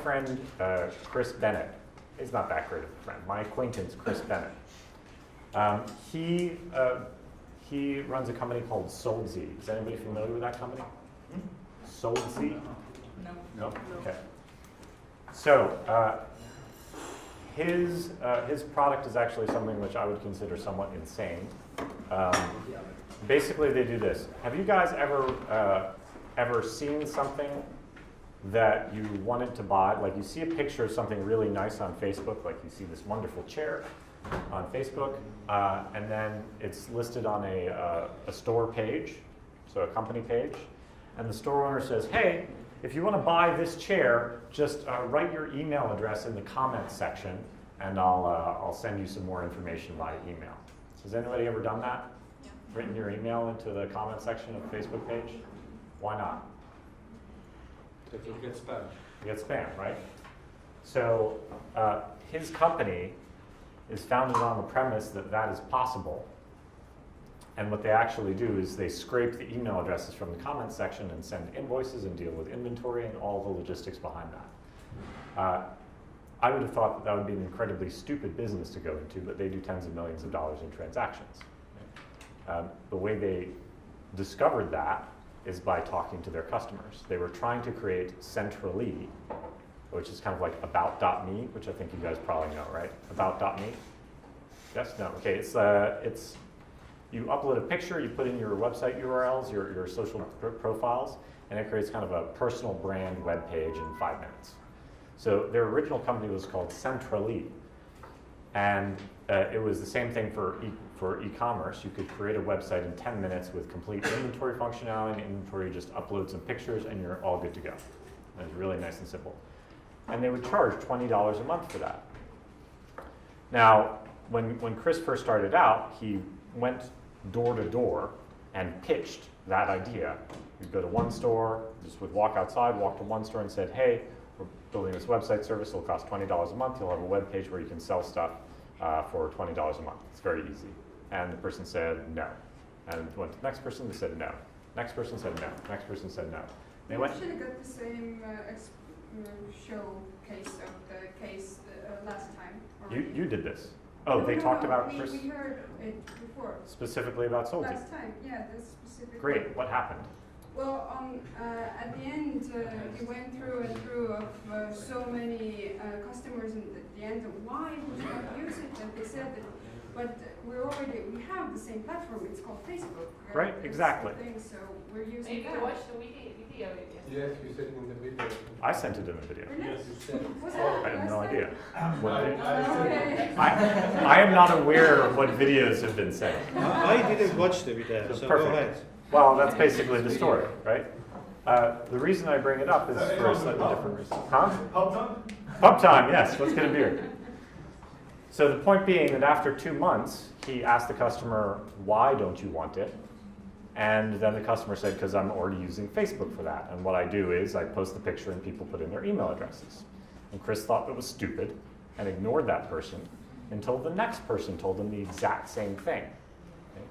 friend, Chris Bennett. He's not that great of a friend. My acquaintance, Chris Bennett. He runs a company called Soldsy. Is anybody familiar with that company? Soldsy? No? Okay. So his product is actually something which I would consider somewhat insane. Basically, they do this. Have you guys ever seen something that you wanted to buy? Like you see a picture of something really nice on Facebook, like you see this wonderful chair on Facebook, and then it's listed on a store page, so a company page, and the store owner says, hey, if you want to buy this chair, just write your email address in the comments section, and I'll send you some more information via email. Has anybody ever done that? Yeah. Written your email into the comment section of the Facebook page? Why not? Because you get spam. You get spam, right? So his company is founded on the premise that that is possible. And what they actually do is they scrape the email addresses from the comment section and send invoices and deal with inventory and all the logistics behind that. I would have thought that would be an incredibly stupid business to go into, but they do tens of millions of dollars in transactions. The way they discovered that is by talking to their customers. They were trying to create Centrally, which is kind of like about.me, which I think you guys probably know, right? About.me? Yes? No? Okay, it's you upload a picture, you put in your website URLs, your social profiles, and it creates kind of a personal brand web page in 5 minutes. So their original company was called Centrally, and it was the same thing for e-commerce. You could create a website in 10 minutes with complete inventory functionality. Inventory, just upload some pictures, and you're all good to go. It was really nice and simple. And they would charge $20 a month for that. Now, when Chris first started out, he went door to door and pitched that idea. You'd go to one store, just would walk outside, walk to one store and said, hey, we're building this website service, it'll cost $20 a month, you'll have a web page where you can sell stuff for $20 a month. It's very easy. And the person said no. And went to the next person, they said no. Next person said no. Next person said no. They actually got the same showcase of the case last time. You did this. Oh, they talked about Chris? We heard it before. Specifically about Soldsy? Last time, yeah, this specific. Great, what happened? Well, at the end, we went through and through of so many customers, and at the end, why would you not use it? And they said that, but we have the same platform. It's called Facebook. Right, exactly. So we're using. You can watch the video. Yes, you said it in the video. I sent it in the video. Really? Yes, you said it. Was I have no idea. Okay. I am not aware of what videos have been sent. I didn't watch the video, so perfect. go ahead. Well, that's basically the story, right? The reason I bring it up is for a slightly different reason. Huh? Pub time? Pub time, yes. Let's get a beer. So the point being that after 2 months, he asked the customer, why don't you want it? And then the customer said, because I'm already using Facebook for that. And what I do is I post the picture and people put in their email addresses. And Chris thought it was stupid and ignored that person until the next person told him the exact same thing. Okay?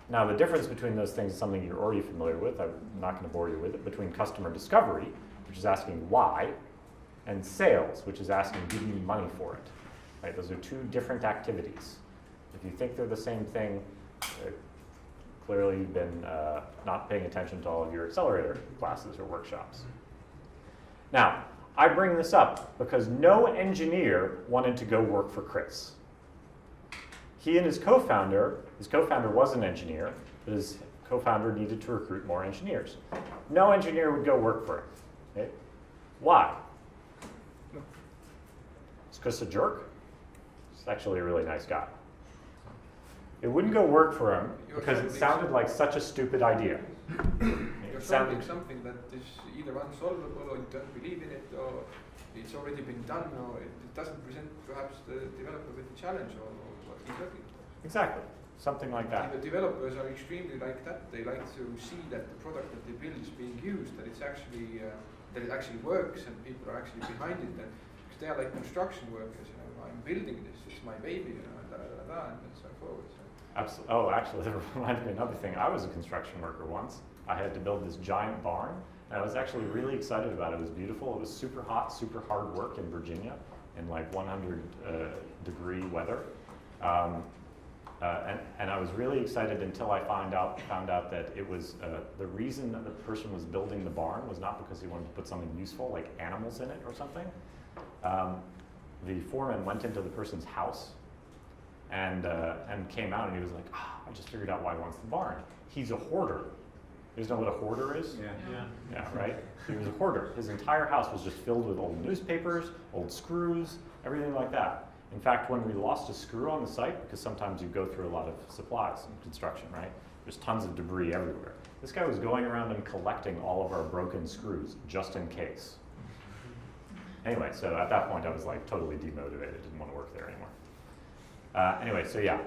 Now the difference between those things is something you're already familiar with. I'm not going to bore you with it. Between customer discovery, which is asking why, and sales, which is asking, give me money for it. Right? Those are 2 different activities. If you think they're the same thing, clearly you've been not paying attention to all of your accelerator classes or workshops. Now, I bring this up because no engineer wanted to go work for Chris. He and his co-founder was an engineer, but his co-founder needed to recruit more engineers. No engineer would go work for him. Okay? Why? Is Chris a jerk? He's actually a really nice guy. It wouldn't go work for him because it sounded like such a stupid idea. You're solving something that is either unsolvable or you don't believe in it or it's already been done or it doesn't present perhaps the developer with a challenge or what he's looking for. Exactly, something like that. The developers are extremely like that. They like to see that the product that they build is being used, that it's actually that it actually works and people are actually behind it. And because they are like construction workers, you know, I'm building this, it's my baby, you know, and so forth. So. Oh, actually, that reminds me of another thing. I was a construction worker once. I had to build this giant barn, I was actually really excited about it. It was beautiful. It was super hot, super hard work in Virginia in like 100-degree weather. And I was really excited until I found out that it was the reason that the person was building the barn was not because he wanted to put something useful like animals in it or something. The foreman went into the person's house and came out and he was like, I just figured out why he wants the barn. He's a hoarder. You guys know what a hoarder is? Yeah, right? He was a hoarder. His entire house was just filled with old newspapers, old screws, everything like that. In fact, when we lost a screw on the site, because sometimes you go through a lot of supplies in construction, right? There's tons of debris everywhere. This guy was going around and collecting all of our broken screws, just in case. Anyway, so at that point I was like totally demotivated, didn't want to work there anymore. Anyway, so yeah.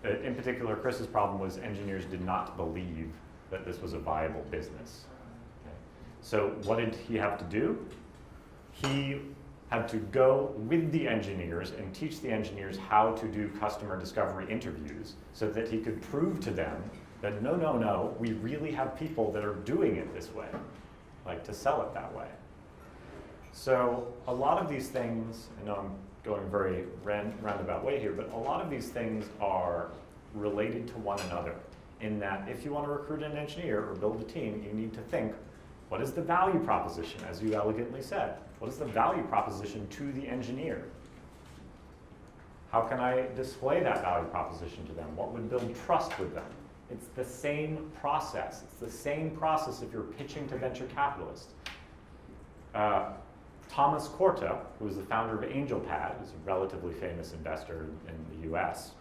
In particular, Chris's problem was engineers did not believe that this was a viable business. Okay. So what did he have to do? He had to go with the engineers and teach the engineers how to do customer discovery interviews so that he could prove to them that no, we really have people that are doing it this way, like to sell it that way. So a lot of these things, I know I'm going very roundabout way here, but a lot of these things are related to one another in that if you want to recruit an engineer or build a team, you need to think, what is the value proposition, as you elegantly said? What is the value proposition to the engineer? How can I display that value proposition to them? What would build trust with them? It's the same process. It's the same process if you're pitching to venture capitalists. Thomas Korta, who is the founder of AngelPad, who's a relatively famous investor in the US,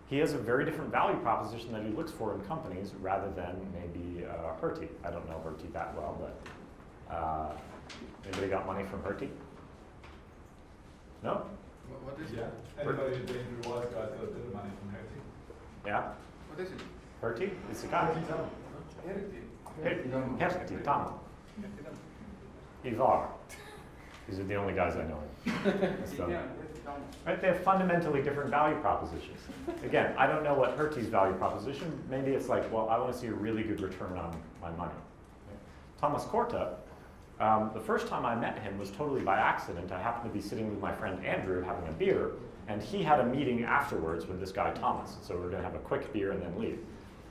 he has a very different value proposition that he looks for in companies rather than maybe Hertie. I don't know Hertie that well, but anybody got money from Hertie? No? What is Yeah, it? anybody who's been through was got a bit of money from Hertie. Yeah? What is it? Hertie? It's a guy. Hertie, Tom. Ivar. These are the only guys I know. So, right, they have fundamentally different value propositions. Again, I don't know what Hertie's value proposition. Maybe it's like, well, I want to see a really good return on my money. Thomas Korta, the first time I met him was totally by accident. I happened to be sitting with my friend Andrew having a beer, and he had a meeting afterwards with this guy Thomas. So we were going to have a quick beer and then leave.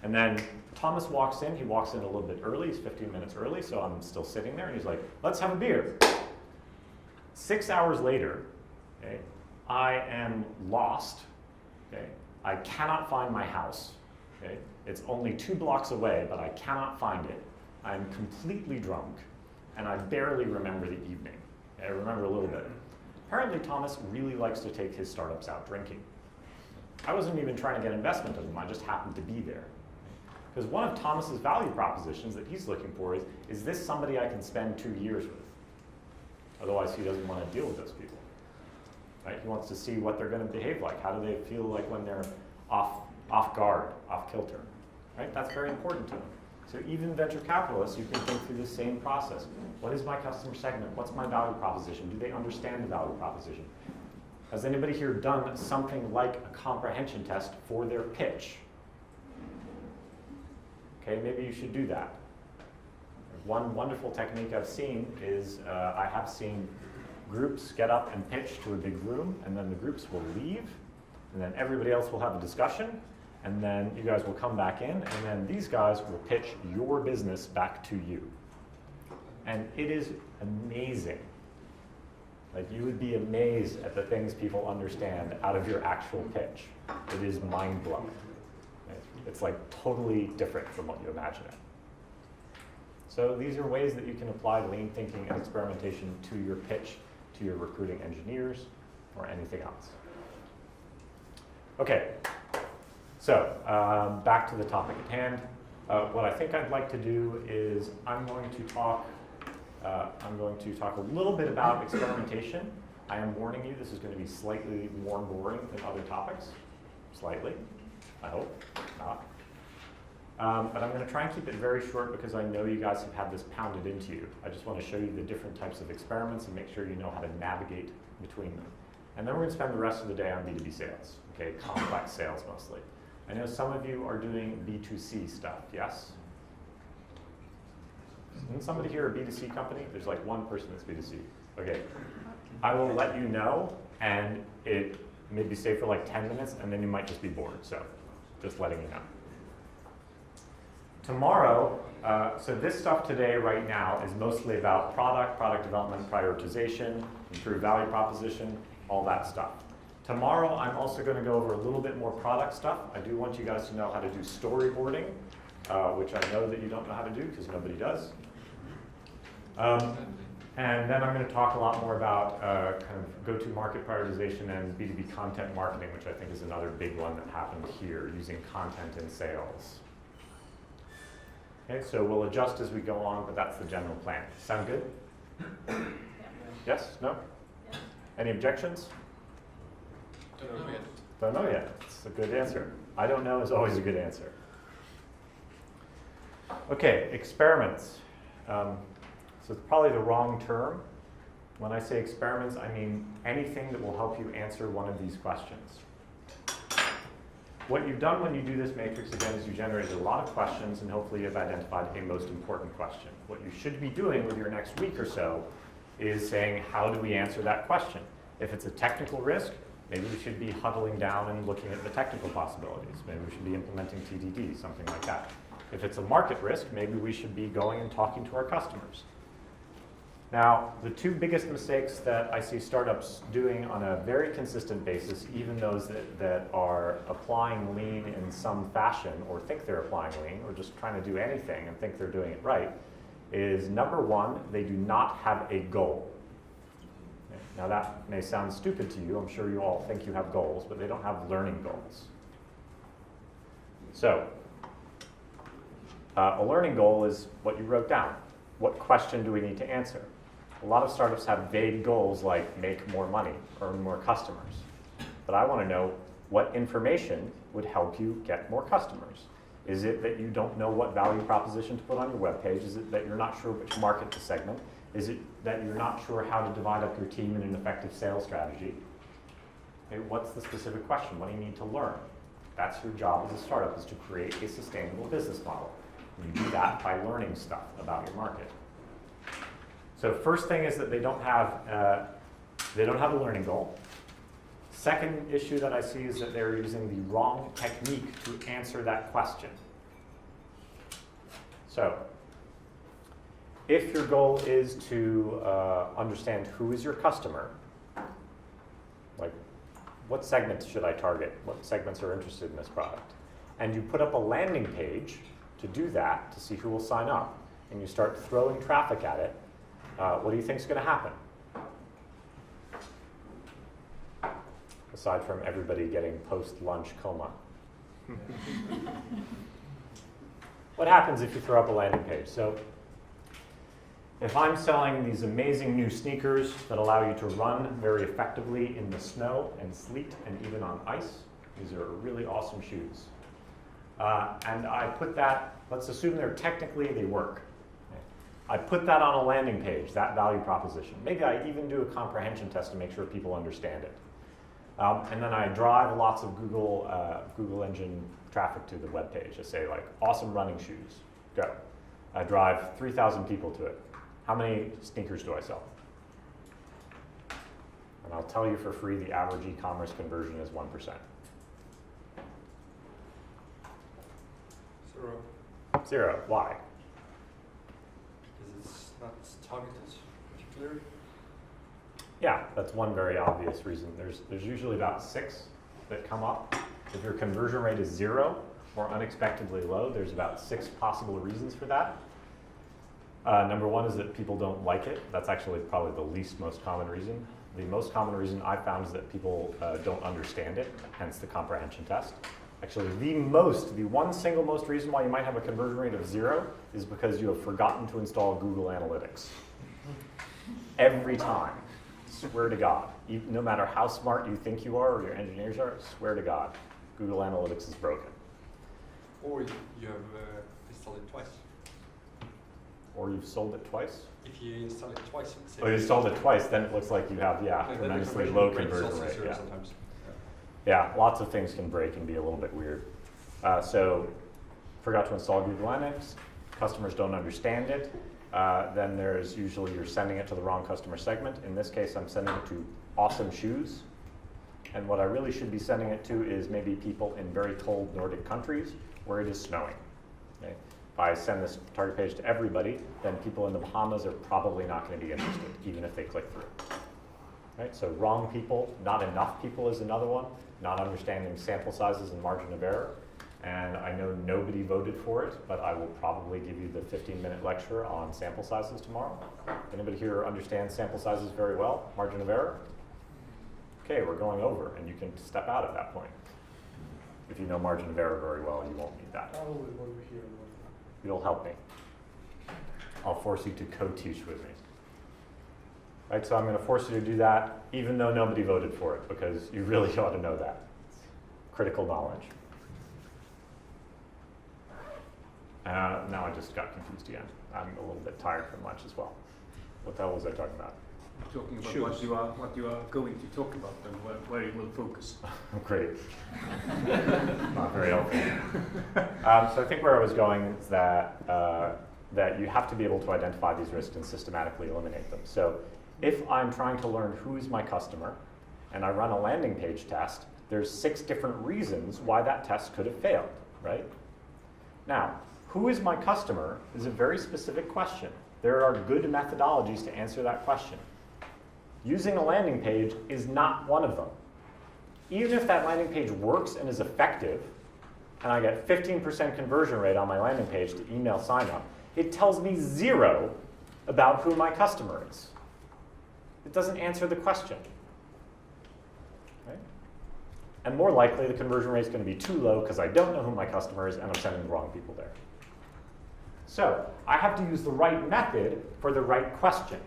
And then Thomas walks in. He walks in a little bit early. He's 15 minutes early, so I'm still sitting there, and he's like, let's have a beer. 6 hours later, okay, I am lost. Okay, I cannot find my house. Okay, it's only 2 blocks away, but I cannot find it. I'm completely drunk, and I barely remember the evening. I remember a little bit. Apparently, Thomas really likes to take his startups out drinking. I wasn't even trying to get investment of them. I just happened to be there. Because one of Thomas's value propositions that he's looking for is this somebody I can spend 2 years with? Otherwise, he doesn't want to deal with those people. Right? He wants to see what they're going to behave like. How do they feel like when they're off guard, off kilter? Right? That's very important to him. So even venture capitalists, you can think through the same process. What is my customer segment? What's my value proposition? Do they understand the value proposition? Has anybody here done something like a comprehension test for their pitch? Okay, maybe you should do that. One wonderful technique I've seen is I have seen groups get up and pitch to a big room, and then the groups will leave, and then everybody else will have a discussion, and then you guys will come back in, and then these guys will pitch your business back to you. And it is amazing. Like, you would be amazed at the things people understand out of your actual pitch. It is mind-blowing. It's like totally different from what you imagine it. So these are ways that you can apply lean thinking and experimentation to your pitch, to your recruiting engineers, or anything else. Okay, so back to the topic at hand. What I think I'd like to do is I'm going to talk a little bit about experimentation. I am warning you, this is going to be slightly more boring than other topics. Slightly, I hope not. But I'm going to try and keep it very short because I know you guys have had this pounded into you. I just want to show you the different types of experiments and make sure you know how to navigate between them. And then we're going to spend the rest of the day on B2B sales, okay, complex sales mostly. I know some of you are doing B2C stuff, yes? Isn't somebody here a B2C company? There's like one person that's B2C. Okay. I will let you know, and it maybe stay for like 10 minutes, and then you might just be bored. So just letting you know. Tomorrow, so this stuff today right now is mostly about product development, prioritization, improved value proposition, all that stuff. Tomorrow, I'm also going to go over a little bit more product stuff. I do want you guys to know how to do storyboarding, which I know that you don't know how to do because nobody does. And then I'm going to talk a lot more about kind of go-to-market prioritization and B2B content marketing, which I think is another big one that happened here, using content in sales. Okay, so we'll adjust as we go along, but that's the general plan. Sound good? Yeah. Yes? No? Yeah. Any objections? Don't know yet. Don't know yet. It's a good answer. I don't know is always a good answer. Okay, experiments. So it's probably the wrong term. When I say experiments, I mean anything that will help you answer one of these questions. What you've done when you do this matrix, again, is you generated a lot of questions, and hopefully you've identified a most important question. What you should be doing with your next week or so is saying, how do we answer that question? If it's a technical risk, maybe we should be huddling down and looking at the technical possibilities. Maybe we should be implementing TDD, something like that. If it's a market risk, maybe we should be going and talking to our customers. Now, the two biggest mistakes that I see startups doing on a very consistent basis, even those that are applying lean in some fashion or think they're applying lean or just trying to do anything and think they're doing it right, is number one, they do not have a goal. Now that may sound stupid to you. I'm sure you all think you have goals, but they don't have learning goals. So, a learning goal is what you wrote down. What question do we need to answer? A lot of startups have vague goals like make more money, earn more customers. But I want to know what information would help you get more customers. Is it that you don't know what value proposition to put on your webpage? Is it that you're not sure which market to segment? Is it that you're not sure how to divide up your team in an effective sales strategy? Okay, what's the specific question? What do you need to learn? That's your job as a startup, is to create a sustainable business model. And you do that by learning stuff about your market. So first thing is that they don't have a learning goal. Second issue that I see is that they're using the wrong technique to answer that question. So if your goal is to understand who is your customer, like what segments should I target? What segments are interested in this product? And you put up a landing page to do that, to see who will sign up, and you start throwing traffic at it, what do you think is going to happen? Aside from everybody getting post-lunch coma. What happens if you throw up a landing page? So if I'm selling these amazing new sneakers that allow you to run very effectively in the snow and sleet and even on ice, these are really awesome shoes. And I put that, let's assume they work. I put that on a landing page, that value proposition. Maybe I even do a comprehension test to make sure people understand it. And then I drive lots of Google engine traffic to the web page. I say like, awesome running shoes, go. I drive 3,000 people to it. How many sneakers do I sell? And I'll tell you for free, the average e-commerce conversion is 1%. 0. 0, why? Because it's not targeted particularly. Yeah, that's one very obvious reason. There's usually about 6 that come up. If your conversion rate is 0 or unexpectedly low, there's about 6 possible reasons for that. Number one is that people don't like it. That's actually probably the most common reason. The most common reason I found is that people don't understand it, hence the comprehension test. Actually, the one single most reason why you might have a conversion rate of 0 is because you have forgotten to install Google Analytics. Every time. Swear to God. No matter how smart you think you are or your engineers are, swear to God, Google Analytics is broken. Or you have installed it twice. Or you've sold it twice? If you install it twice, Oh, you installed it twice, then it looks like you have, tremendously low conversion rate. Yeah. Sometimes. Yeah, lots of things can break and be a little bit weird. So, forgot to install Google Analytics. Customers don't understand it. then there's usually you're sending it to the wrong customer segment. In this case, I'm sending it to awesome shoes. And what I really should be sending it to is maybe people in very cold Nordic countries where it is snowing. Okay? If I send this target page to everybody, then people in the Bahamas are probably not going to be interested, even if they click through. Right? So wrong people, not enough people is another one, not understanding sample sizes and margin of error. And I know nobody voted for it, but I will probably give you the 15-minute lecture on sample sizes tomorrow. Anybody here understands sample sizes very well? Margin of error? Okay, we're going over, and you can step out at that point. If you know margin of error very well, you won't need that. It'll help me. I'll force you to co-teach with me. Right, so I'm going to force you to do that, even though nobody voted for it, because you really ought to know that. It's critical knowledge. Now I just got confused again. I'm a little bit tired from lunch as well. What the hell was I talking about? Talking about what you are going to talk about and where you will focus. Great. Not very helpful. So I think where I was going is that that you have to be able to identify these risks and systematically eliminate them. So if I'm trying to learn who is my customer and I run a landing page test, there's 6 different reasons why that test could have failed, right? Now, who is my customer is a very specific question. There are good methodologies to answer that question. Using a landing page is not one of them. Even if that landing page works and is effective, and I get 15% conversion rate on my landing page to email sign up, it tells me 0 about who my customer is. It doesn't answer the question. Right? And more likely, the conversion rate is going to be too low because I don't know who my customer is and I'm sending the wrong people there. So I have to use the right method for the right question.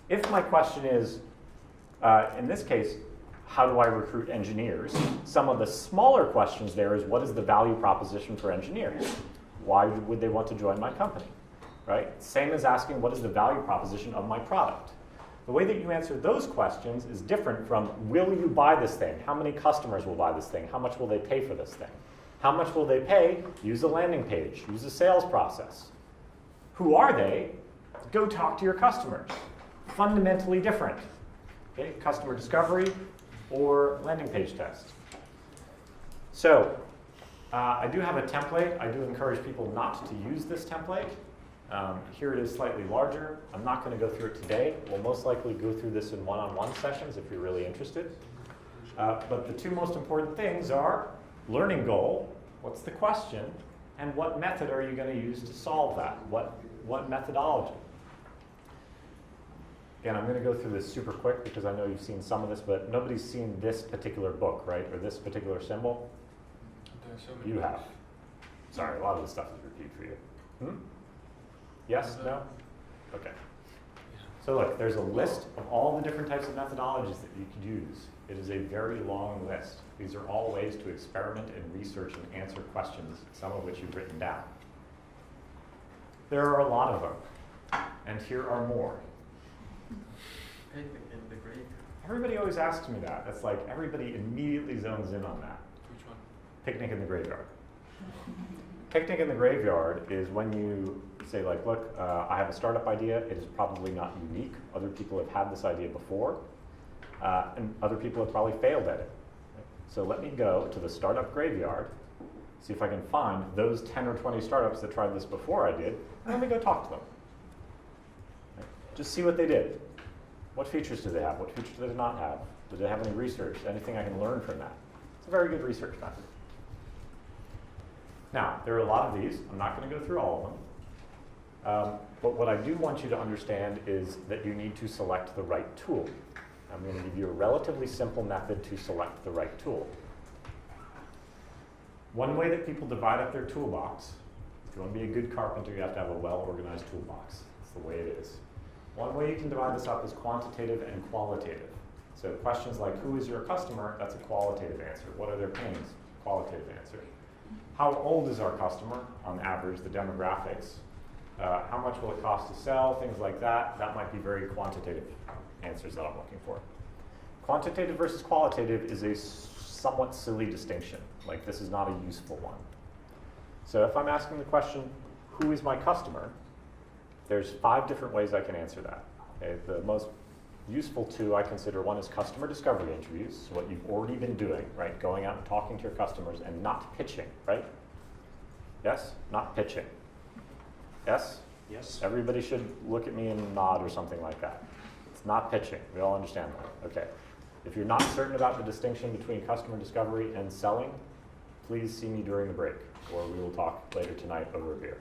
If my question is, in this case, how do I recruit engineers? Some of the smaller questions there is, what is the value proposition for engineers? Why would they want to join my company? Right? Same as asking, what is the value proposition of my product? The way that you answer those questions is different from, will you buy this thing? How many customers will buy this thing? How much will they pay for this thing? How much will they pay? Use a landing page. Use a sales process. Who are they? Go talk to your customers. Fundamentally different. Okay? Customer discovery or landing page test. So I do have a template. I do encourage people not to use this template. Here it is slightly larger. I'm not going to go through it today. We'll most likely go through this in one-on-one sessions if you're really interested. But the 2 most important things are learning goal, what's the question, and what method are you going to use to solve that? What methodology? Again, I'm going to go through this super quick because I know you've seen some of this, but nobody's seen this particular book, right? Or this particular symbol? You have. Sorry, a lot of this stuff is repeat for you. Yes? No? Okay. So look, there's a list of all the different types of methodologies that you could use. It is a very long list. These are all ways to experiment and research and answer questions, some of which you've written down. There are a lot of them, and here are more. Everybody always asks me that. That's like everybody immediately zones in on that. Which one? Picnic in the graveyard. Picnic in the graveyard is when you say like, look, I have a startup idea. It is probably not unique. Other people have had this idea before, and other people have probably failed at it. So let me go to the startup graveyard, see if I can find those 10 or 20 startups that tried this before I did, and let me go talk to them. Just see what they did. What features do they have? What features do they not have? Do they have any research? Anything I can learn from that? It's a very good research method. Now, there are a lot of these. I'm not going to go through all of them. But what I do want you to understand is that you need to select the right tool. I'm going to give you a relatively simple method to select the right tool. One way that people divide up their toolbox, if you want to be a good carpenter, you have to have a well-organized toolbox. That's the way it is. One way you can divide this up is quantitative and qualitative. So questions like, who is your customer? That's a qualitative answer. What are their pains? Qualitative answer. How old is our customer? On average, the demographics. How much will it cost to sell? Things like that. That might be very quantitative answers that I'm looking for. Quantitative versus qualitative is a somewhat silly distinction. Like, this is not a useful one. So if I'm asking the question, who is my customer? There's 5 different ways I can answer that. Okay? The most useful 2 I consider, one is customer discovery interviews, so what you've already been doing, right? Going out and talking to your customers and not pitching, right? Yes? Not pitching. Yes? Yes. Everybody should look at me and nod or something like that. It's not pitching. We all understand that. Okay. If you're not certain about the distinction between customer discovery and selling, please see me during the break, or we will talk later tonight over a beer.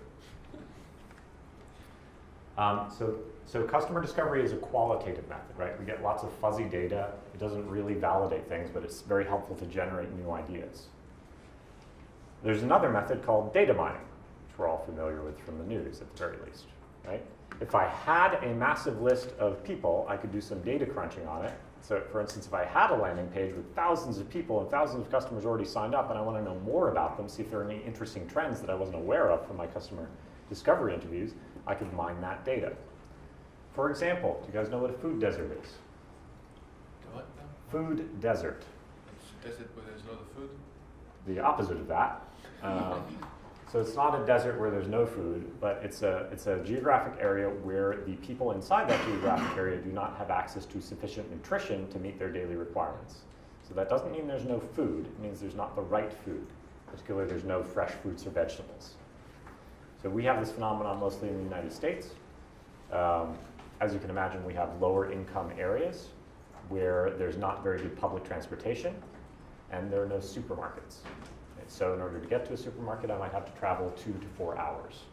So customer discovery is a qualitative method, right? We get lots of fuzzy data. It doesn't really validate things, but it's very helpful to generate new ideas. There's another method called data mining, which we're all familiar with from the news at the very least, right? If I had a massive list of people, I could do some data crunching on it. So for instance, if I had a landing page with thousands of people and thousands of customers already signed up and I want to know more about them, see if there are any interesting trends that I wasn't aware of from my customer discovery interviews, I could mine that data. For example, do you guys know what a food desert is? What? Food desert. It's a desert where there's a lot of food. The opposite of that. So it's not a desert where there's no food, but it's a geographic area where the people inside that geographic area do not have access to sufficient nutrition to meet their daily requirements. So that doesn't mean there's no food, it means there's not the right food. Particularly there's no fresh fruits or vegetables. So we have this phenomenon mostly in the United States. As you can imagine, we have lower income areas where there's not very good public transportation and there are no supermarkets. So in order to get to a supermarket, I might have to travel 2 to 4 hours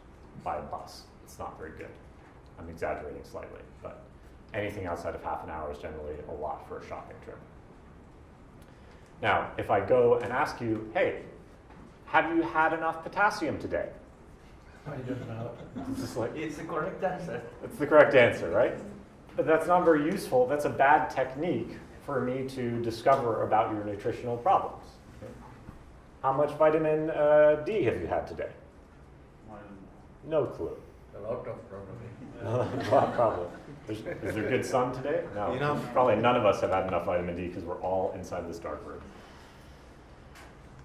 by a bus. It's not very good. I'm exaggerating slightly, but anything outside of half an hour is generally a lot for a shopping trip. Now, if I go and ask you, hey, have you had enough potassium today? I don't know. It's just like, It's the correct answer. it's the correct answer, right? But that's not very useful. That's a bad technique for me to discover about your nutritional problems. How much vitamin D have you had today? No clue. A lot of probably. A lot, probably. Is there good sun today? No. Enough. Probably none of us have had enough vitamin D because we're all inside this dark room.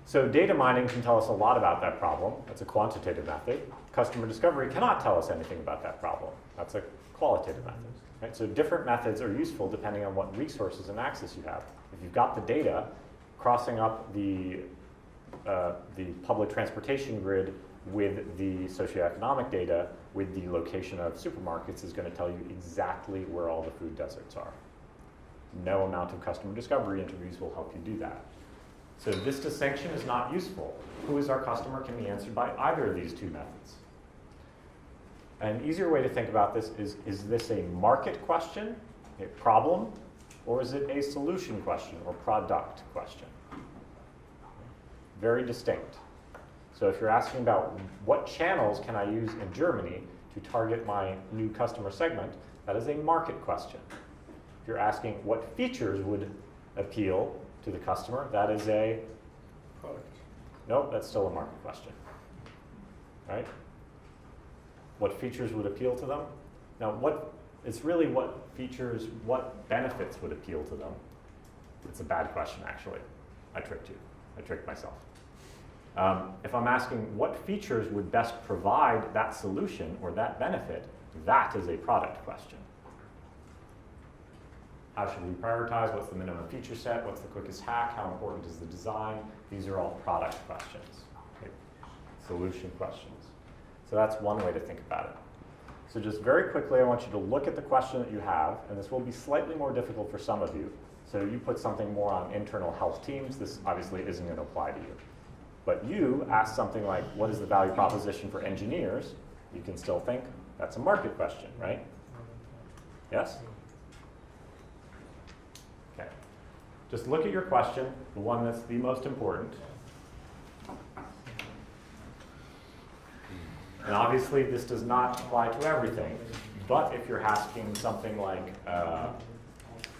So data mining can tell us a lot about that problem. That's a quantitative method. Customer discovery cannot tell us anything about that problem. That's a qualitative method. Right? So different methods are useful depending on what resources and access you have. If you've got the data, crossing up the public transportation grid with the socioeconomic data, with the location of supermarkets is going to tell you exactly where all the food deserts are. No amount of customer discovery interviews will help you do that. So this distinction is not useful. Who is our customer can be answered by either of these 2 methods. An easier way to think about this is this a market question, a problem, or is it a solution question or product question? Very distinct. So if you're asking about what channels can I use in Germany to target my new customer segment, that is a market question. If you're asking what features would appeal to the customer, that is a Product. nope, that's still a market question. Right? What features would appeal to them? Now it's really what features, what benefits would appeal to them. It's a bad question actually. I tricked you. I tricked myself. If I'm asking what features would best provide that solution or that benefit, that is a product question. How should we prioritize? What's the minimum feature set? What's the quickest hack? How important is the design? These are all product questions, okay? Solution questions. So that's one way to think about it. So just very quickly, I want you to look at the question that you have, and this will be slightly more difficult for some of you. So you put something more on internal health teams, this obviously isn't going to apply to you. But you ask something like, what is the value proposition for engineers? You can still think that's a market question, right? Yes? Okay. Just look at your question, the one that's the most important. And obviously this does not apply to everything, but if you're asking something like,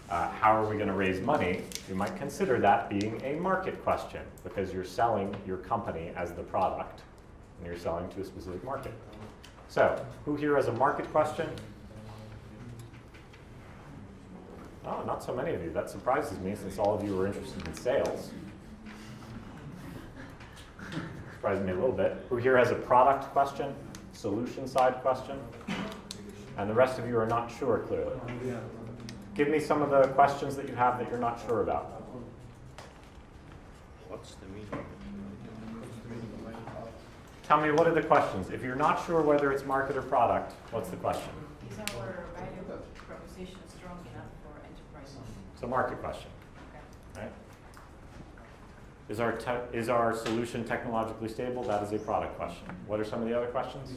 how are we going to raise money, you might consider that being a market question because you're selling your company as the product and you're selling to a specific market. So, who here has a market question? Oh, not so many of you. That surprises me since all of you are interested in sales. Surprised me a little bit. Who here has a product question? Solution side question? And the rest of you are not sure, clearly. Give me some of the questions that you have that you're not sure about. What's the meaning? Tell me, what are the questions? If you're not sure whether it's market or product, what's the question? Is our value proposition strong enough for enterprises? It's a market question. Okay. Right? Is our solution technologically stable? That is a product question. What are some of the other questions?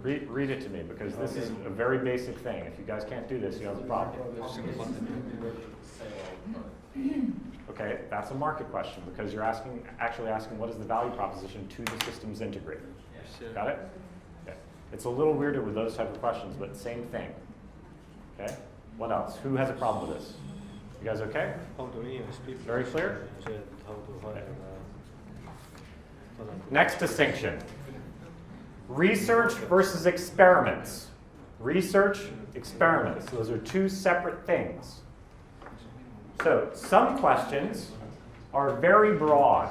Read it to me, because this is a very basic thing. If you guys can't do this, you have a problem. Okay, that's a market question, because you're actually asking what is the value proposition to the systems integrator. Got it? Okay. It's a little weirder with those type of questions, but same thing. Okay? What else? Who has a problem with this? You guys okay? Very clear? Okay. Next distinction. Research versus experiments. Research, experiments. Those are two separate things. So some questions are very broad.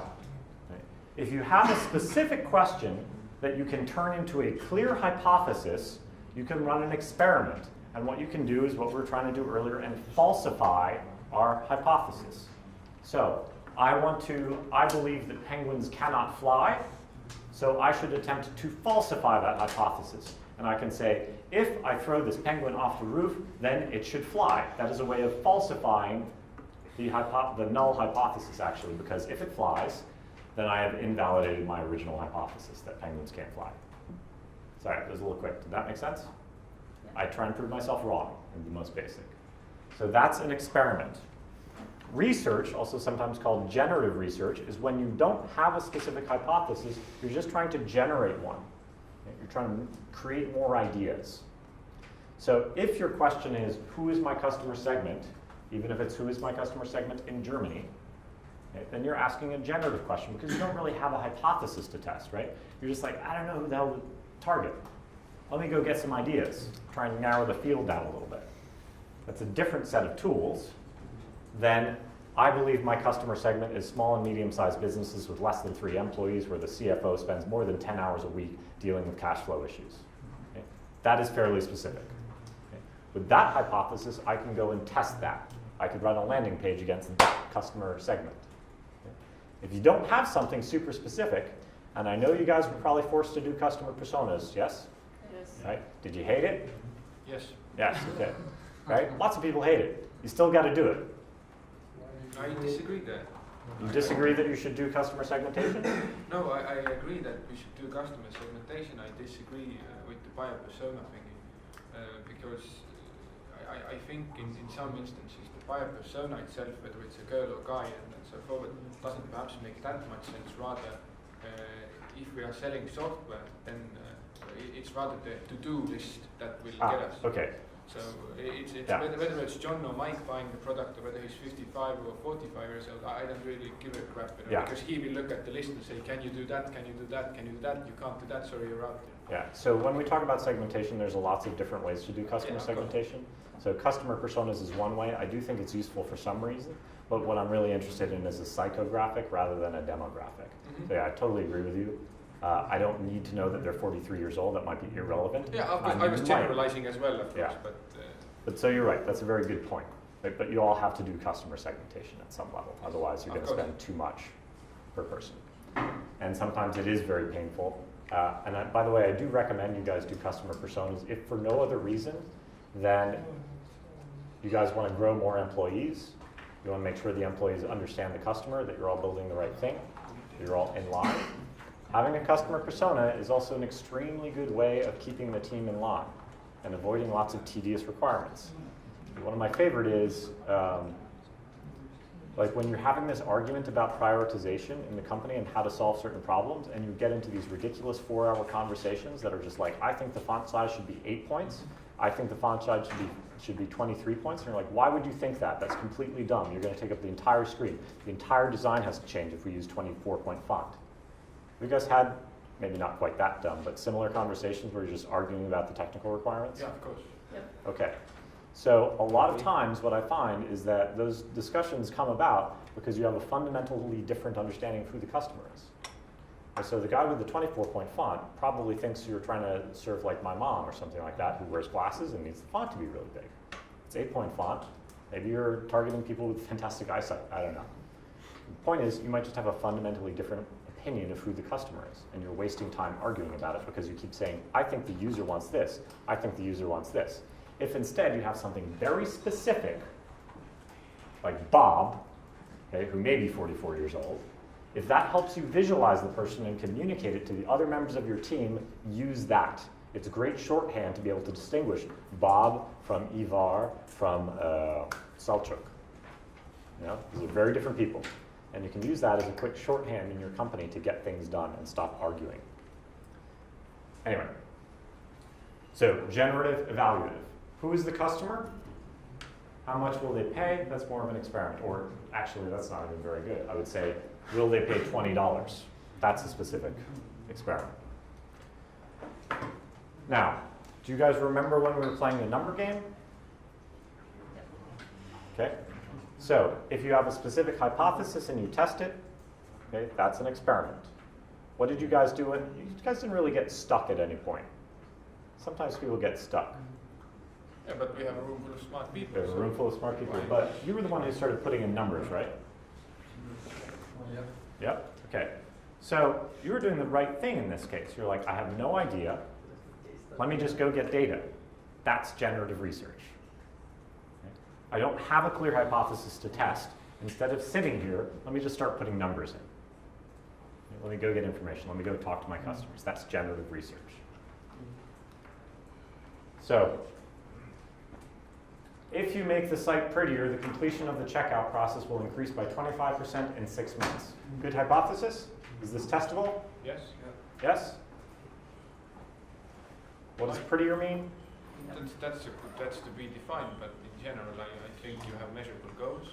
If you have a specific question that you can turn into a clear hypothesis, you can run an experiment. And what you can do is what we were trying to do earlier and falsify our hypothesis. So I believe that penguins cannot fly, so I should attempt to falsify that hypothesis. And I can say, if I throw this penguin off the roof, then it should fly. That is a way of falsifying the null hypothesis, actually, because if it flies, then I have invalidated my original hypothesis that penguins can't fly. Sorry, that was a little quick. Did that make sense? I try and prove myself wrong in the most basic. So that's an experiment. Research, also sometimes called generative research, is when you don't have a specific hypothesis, you're just trying to generate one. You're trying to create more ideas. So if your question is, who is my customer segment, even if it's who is my customer segment in Germany, then you're asking a generative question because you don't really have a hypothesis to test, right? You're just like, I don't know who the hell to target. Let me go get some ideas, try and narrow the field down a little bit. That's a different set of tools than I believe my customer segment is small and medium-sized businesses with less than 3 employees where the CFO spends more than 10 hours a week dealing with cash flow issues. Okay? That is fairly specific. Okay? With that hypothesis, I can go and test that. I could run a landing page against that customer segment. Okay? If you don't have something super specific, and I know you guys were probably forced to do customer personas, yes? Yes. Right? Did you hate it? Yes. Yes, okay. Right? Lots of people hate it. You still got to do it. I disagree there. You disagree that you should do customer segmentation? No, I agree that we should do customer segmentation. I disagree with the buyer persona thingy because I think in some instances the buyer persona itself, whether it's a girl or guy and so forth, doesn't perhaps make that much sense. Rather, if we are selling software, then it's rather the to-do list that will get us. Okay. So it's Yeah. whether it's John or Mike buying the product, or whether he's 55 or 45 years old, I don't really give a crap, Yeah. because he will look at the list and say, can you do that, can you do that, can you do that, you can't do that, sorry, you're out. Yeah, so when we talk about segmentation, there's lots of different ways to do customer Yeah, of course. segmentation. So customer personas is one way. I do think it's useful for some reason, but what I'm really interested in is a psychographic rather than a demographic. Mhm. So yeah, I totally agree with you. I don't need to know that they're 43 years old. That might be irrelevant. Yeah, of course, I was might. generalizing as well, of course, Yeah. But so you're right, that's a very good point. Right? But you all have to do customer segmentation at some level. Otherwise, you're Of going to course. spend too much per person. And sometimes it is very painful. By the way, I do recommend you guys do customer personas if for no other reason than you guys want to grow more employees. You want to make sure the employees understand the customer, that you're all building the right thing, that you're all in line. Having a customer persona is also an extremely good way of keeping the team in line and avoiding lots of tedious requirements. One of my favorite is, like when you're having this argument about prioritization in the company and how to solve certain problems, and you get into these ridiculous 4-hour conversations that are just like, I think the font size should be 8 points, I think the font size should be 23 points, and you're like, why would you think that? That's completely dumb. You're going to take up the entire screen. The entire design has to change if we use 24-point font. Have you guys had, maybe not quite that dumb, but similar conversations where you're just arguing about the technical requirements? Yeah, of course. Okay. So a lot of times what I find is that those discussions come about because you have a fundamentally different understanding of who the customer is. And so the guy with the 24-point font probably thinks you're trying to serve like my mom or something like that who wears glasses and needs the font to be really big. It's 8-point font. Maybe you're targeting people with fantastic eyesight. I don't know. The point is, you might just have a fundamentally different opinion of who the customer is, and you're wasting time arguing about it because you keep saying, I think the user wants this. I think the user wants this. If instead you have something very specific, like Bob, okay, who may be 44 years old, if that helps you visualize the person and communicate it to the other members of your team, use that. It's great shorthand to be able to distinguish Bob from Ivar from Selchuk. You know, these are very different people. And you can use that as a quick shorthand in your company to get things done and stop arguing. Anyway, so generative, evaluative. Who is the customer? How much will they pay? That's more of an experiment. Or actually, that's not even very good. I would say, will they pay $20? That's a specific experiment. Now, do you guys remember when we were playing the number game? Okay. So if you have a specific hypothesis and you test it, okay, that's an experiment. What did you guys do? You guys didn't really get stuck at any point. Sometimes people get stuck. Yeah, but we have a room full of smart people. There's a room full of smart people, but you were the one who started putting in numbers, right? Yeah. Yep. Okay. So you were doing the right thing in this case. You're like, I have no idea. Let me just go get data. That's generative research. Okay? I don't have a clear hypothesis to test. Instead of sitting here, let me just start putting numbers in. Okay, let me go get information. Let me go talk to my customers. That's generative research. So if you make the site prettier, the completion of the checkout process will increase by 25% in 6 months. Good hypothesis? Is this testable? Yes. Yes? What does prettier mean? That's to be defined, but in general, I think you have measurable goals.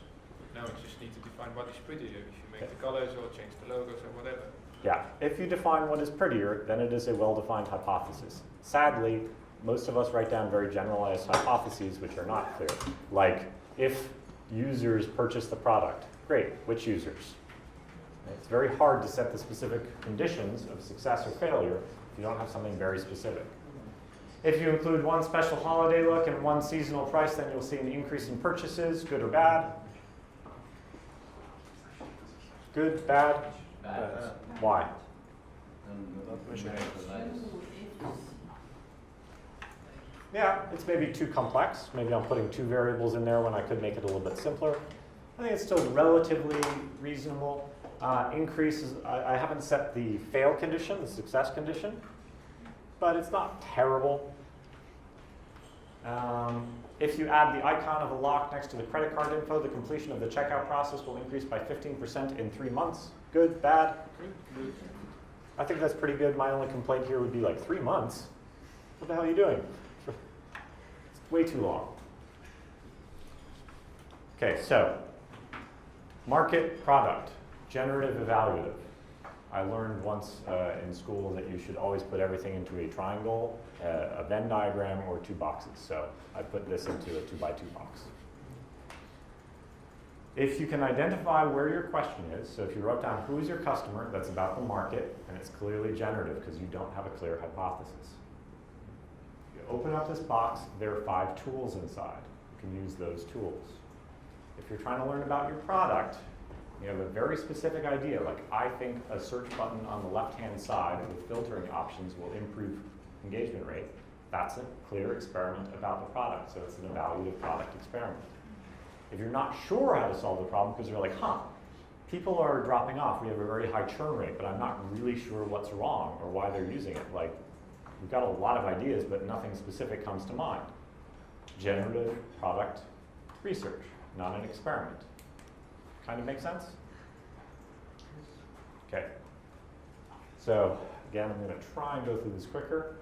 Now you just need to define what is prettier. If you make the colors or change the logos or whatever. Yeah, if you define what is prettier, then it is a well-defined hypothesis. Sadly, most of us write down very generalized hypotheses which are not clear. Like, if users purchase the product, great, which users? It's very hard to set the specific conditions of success or failure if you don't have something very specific. If you include one special holiday look and one seasonal price, then you'll see an increase in purchases, good or bad? Good, bad? Bad. Why? Yeah, it's maybe too complex. Maybe I'm putting 2 variables in there when I could make it a little bit simpler. I think it's still relatively reasonable. Increases, I haven't set the fail condition, the success condition, but it's not terrible. If you add the icon of a lock next to the credit card info, the completion of the checkout process will increase by 15% in 3 months. Good, bad? Good. I think that's pretty good. My only complaint here would be like 3 months. What the hell are you doing? It's way too long. Okay, so market, product, generative, evaluative. I learned once in school that you should always put everything into a triangle, a Venn diagram, or 2 boxes. So I put this into a 2x2 box. If you can identify where your question is, so if you wrote down who is your customer, that's about the market, and it's clearly generative because you don't have a clear hypothesis. You open up this box, there are 5 tools inside. You can use those tools. If you're trying to learn about your product, you have a very specific idea, like I think a search button on the left-hand side with filtering options will improve engagement rate. That's a clear experiment about the product, so it's an evaluative product experiment. If you're not sure how to solve the problem because you're like, people are dropping off, we have a very high churn rate, but I'm not really sure what's wrong or why they're using it. Like, we've got a lot of ideas, but nothing specific comes to mind. Generative product research, not an experiment. Kind of make sense? Okay. So again, I'm going to try and go through this quicker.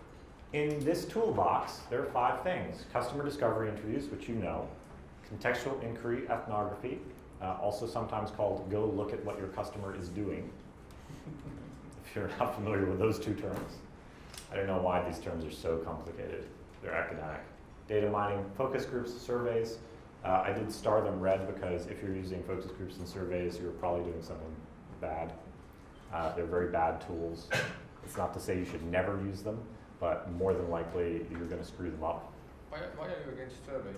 In this toolbox, there are 5 things. Customer discovery interviews, which you know. Contextual inquiry, ethnography, also sometimes called go look at what your customer is doing. If you're not familiar with those 2 terms. I don't know why these terms are so complicated. They're academic. Data mining, focus groups, surveys. I did star them red because if you're using focus groups and surveys, you're probably doing something bad. They're very bad tools. It's not to say you should never use them, but more than likely you're going to screw them up. Why are you against surveys?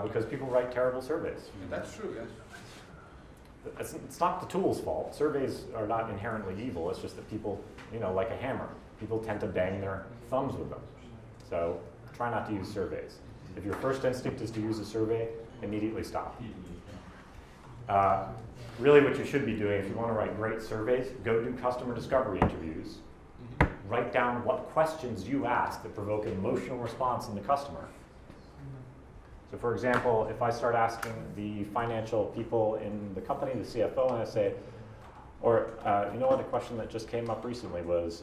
Because people write terrible surveys. And that's true, yes. It's not the tool's fault. Surveys are not inherently evil. It's just that people, like a hammer, people tend to bang their thumbs with them. So try not to use surveys. If your first instinct is to use a survey, immediately stop. Really what you should be doing if you want to write great surveys, go do customer discovery interviews. Write down what questions you ask that provoke an emotional response in the customer. So for example, if I start asking the financial people in the company, the CFO, and I say, or you know what, a question that just came up recently was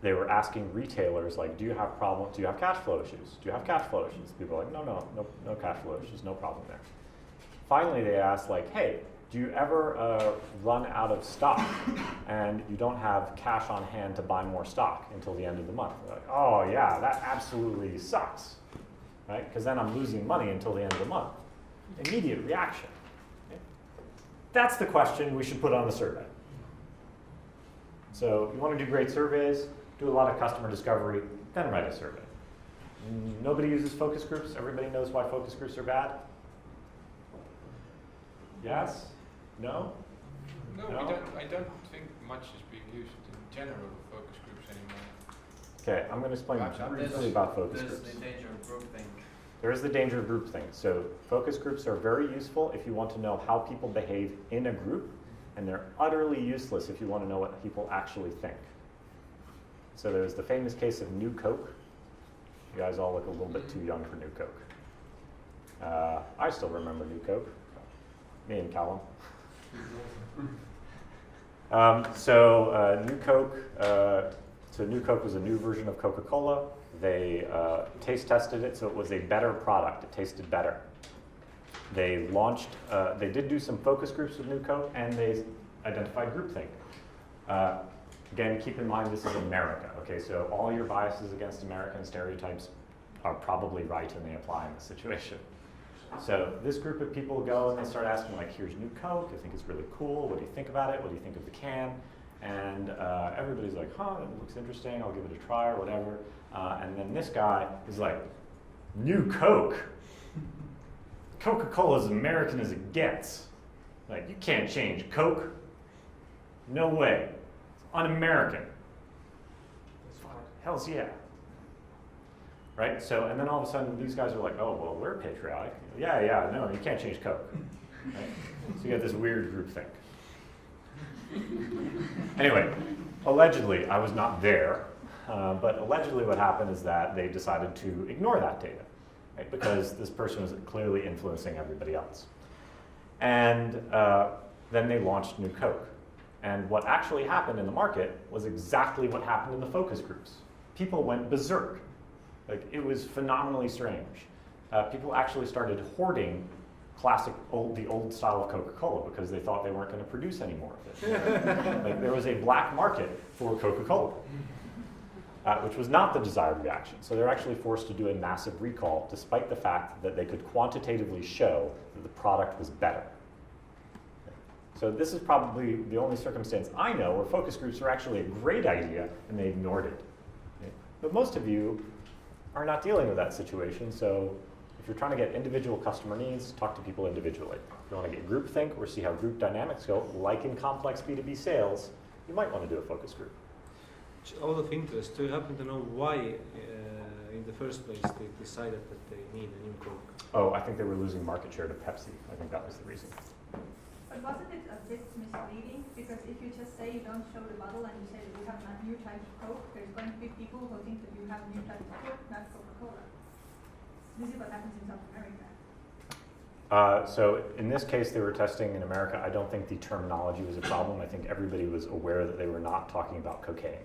they were asking retailers, like, do you have problems, do you have cash flow issues? Do you have cash flow issues? People are like, no cash flow issues, no problem there. Finally, they asked, like, hey, do you ever run out of stock and you don't have cash on hand to buy more stock until the end of the month? They're like, oh yeah, that absolutely sucks, right? Because then I'm losing money until the end of the month. Immediate reaction. Okay? That's the question we should put on the survey. So you want to do great surveys, do a lot of customer discovery, then write a survey. Nobody uses focus groups. Everybody knows why focus groups are bad. Yes? No? No, I don't think much is being used in general focus groups anymore. Okay, I'm going to explain briefly about focus groups. There's the danger of groupthink. There is the danger of groupthink. So focus groups are very useful if you want to know how people behave in a group, and they're utterly useless if you want to know what people actually think. So there's the famous case of New Coke. You guys all look a little bit too young for New Coke. I still remember New Coke. Me and Callum. New Coke. So New Coke was a new version of Coca-Cola. They taste tested it, so it was a better product. It tasted better. They launched. They did do some focus groups with New Coke, and they identified groupthink. Again, keep in mind this is America. Okay, so all your biases against American stereotypes are probably right, and they apply in this situation. So this group of people go and they start asking, like, here's New Coke, I think it's really cool, what do you think about it, what do you think of the can? And everybody's like, huh, it looks interesting, I'll give it a try or whatever. And then this guy is like, New Coke? Coca-Cola's as American as it gets. Like, you can't change Coke. No way. It's un-American. Hell's yeah. Right? So, and then all of a sudden these guys are like, oh, well, we're patriotic. Yeah, no, you can't change Coke. Right? So you got this weird group thing. Anyway, allegedly, I was not there, but allegedly what happened is that they decided to ignore that data, right? Because this person was clearly influencing everybody else. And then they launched New Coke. And what actually happened in the market was exactly what happened in the focus groups. People went berserk. Like, it was phenomenally strange. People actually started hoarding the old style of Coca-Cola because they thought they weren't going to produce any more of it. Like, there was a black market for Coca-Cola, which was not the desired reaction. So they're actually forced to do a massive recall, despite the fact that they could quantitatively show that the product was better. So this is probably the only circumstance I know where focus groups are actually a great idea and they ignored it. Okay? But most of you are not dealing with that situation, so if you're trying to get individual customer needs, talk to people individually. If you want to get groupthink or see how group dynamics go, like in complex B2B sales, you might want to do a focus group. Out of interest, do you happen to know why, in the first place, they decided that they need a new Coke? Oh, I think they were losing market share to Pepsi. I think that was the reason. But wasn't it a bit misleading? Because if you just say you don't show the bottle and you say that you have a new type of Coke, there's going to be people who think that you have a new type of Coke, not Coca-Cola. This is what happens in South America. So in this case, they were testing in America. I don't think the terminology was a problem. I think everybody was aware that they were not talking about cocaine.